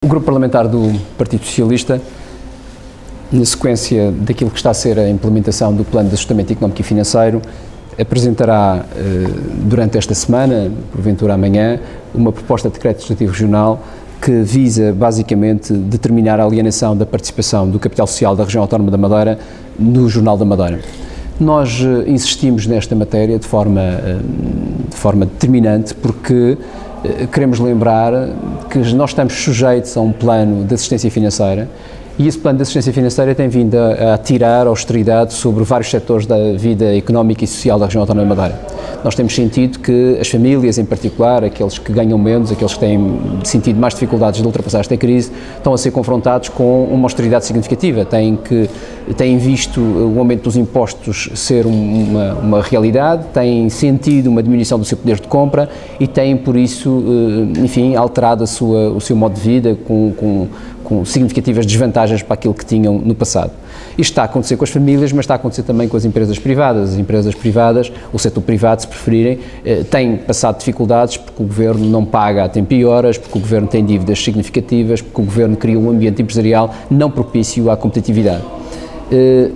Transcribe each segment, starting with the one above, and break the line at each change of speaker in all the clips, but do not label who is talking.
O Grupo Parlamentar do Partido Socialista, na sequência daquilo que está a ser a implementação do Plano de Ajustamento Económico e Financeiro, apresentará durante esta semana, porventura amanhã, uma proposta de decreto legislativo regional que visa basicamente determinar a alienação da participação do capital social da região autónoma da Madeira no Jornal da Madeira. Nós insistimos nesta matéria de forma determinante porque queremos lembrar que nós estamos sujeitos a um plano de assistência financeira e esse plano de assistência financeira tem vindo a tirar austeridade sobre vários setores da vida económica e social da região autónoma da Madeira. Nós temos sentido que as famílias, em particular, aqueles que ganham menos, aqueles que têm sentido mais dificuldades de ultrapassar esta crise, estão a ser confrontados com uma austeridade significativa. Têm visto o aumento dos impostos ser uma realidade, têm sentido uma diminuição do seu poder de compra e têm, por isso, enfim, alterado o seu modo de vida com significativas desvantagens para aquilo que tinham no passado. Isto está a acontecer com as famílias, mas está a acontecer também com as empresas privadas. As empresas privadas, o setor privado, se preferirem, têm passado dificuldades porque o Governo não paga a tempo e horas, porque o Governo tem dívidas significativas, porque o Governo cria um ambiente empresarial não propício à competitividade.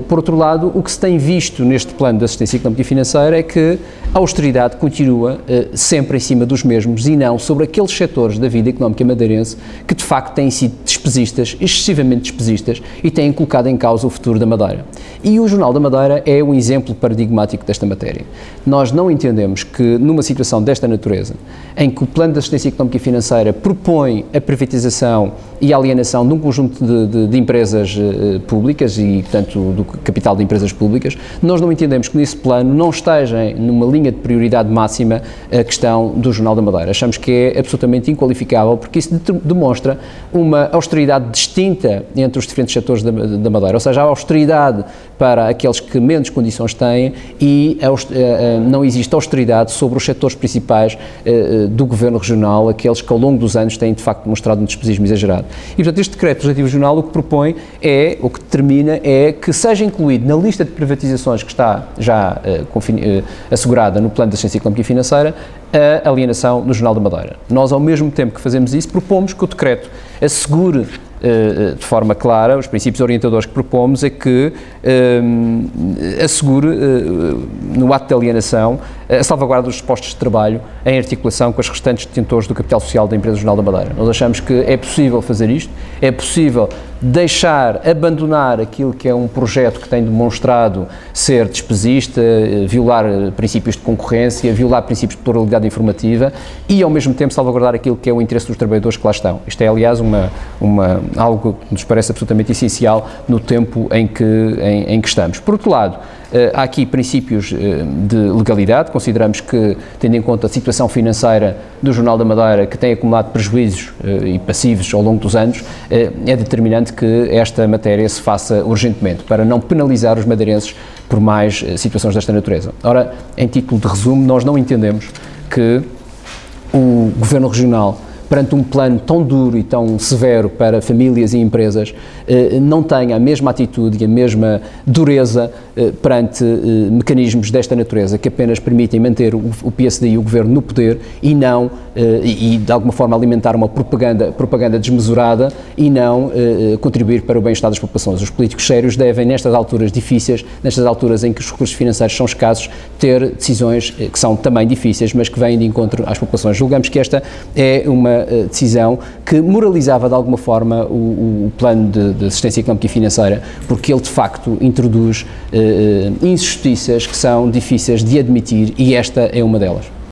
Por outro lado, o que se tem visto neste plano de assistência económica e financeira é que a austeridade continua sempre em cima dos mesmos e não sobre aqueles setores da vida económica madeirense que de facto têm sido despesistas, excessivamente despesistas e têm colocado em causa o futuro da Madeira. E o Jornal da Madeira é um exemplo paradigmático desta matéria. Nós não entendemos que numa situação desta natureza, em que o plano de assistência económica e financeira propõe a privatização e a alienação de um conjunto de empresas públicas e, portanto, do capital de empresas públicas, nós não entendemos que nesse plano não esteja numa linha de prioridade máxima a questão do Jornal da Madeira. Achamos que é absolutamente inqualificável porque isso demonstra uma austeridade distinta entre os diferentes setores da Madeira, ou seja, a austeridade para aqueles que menos condições têm e não existe austeridade sobre os setores principais do Governo Regional, aqueles que ao longo dos anos têm de facto demonstrado um despesismo exagerado. E portanto este decreto legislativo regional o que propõe o que determina é que seja incluído na lista de privatizações que está já assegurada no Plano de Assistência Económica e Financeira a alienação do Jornal da Madeira. Nós, ao mesmo tempo que fazemos isso, propomos que o decreto assegure de forma clara, os princípios orientadores que propomos é que assegure no ato de alienação a salvaguarda dos postos de trabalho em articulação com os restantes detentores do capital social da empresa Jornal da Madeira. Nós achamos que é possível fazer isto, é possível abandonar aquilo que é um projeto que tem demonstrado ser despesista, violar princípios de concorrência, violar princípios de pluralidade informativa e, ao mesmo tempo, salvaguardar aquilo que é o interesse dos trabalhadores que lá estão. Isto é, aliás, algo que nos parece absolutamente essencial no tempo em que estamos. Por outro lado, há aqui princípios de legalidade. Consideramos que, tendo em conta a situação financeira do Jornal da Madeira, que tem acumulado prejuízos e passivos ao longo dos anos, é determinante que esta matéria se faça urgentemente, para não penalizar os madeirenses por mais situações desta natureza. Ora, em título de resumo, nós não entendemos que o Governo Regional, perante um plano tão duro e tão severo para famílias e empresas, não tenha a mesma atitude e a mesma dureza perante mecanismos desta natureza que apenas permitem manter o PSD e o Governo no poder e não, e de alguma forma alimentar uma propaganda desmesurada e não contribuir para o bem-estar das populações. Os políticos sérios devem, nestas alturas difíceis, nestas alturas em que os recursos financeiros são escassos, ter decisões que são também difíceis, mas que vêm de encontro às populações. Julgamos que esta é uma decisão que moralizava de alguma forma o plano de assistência económica e financeira, porque ele de facto introduz injustiças que são difíceis de admitir e esta é uma delas.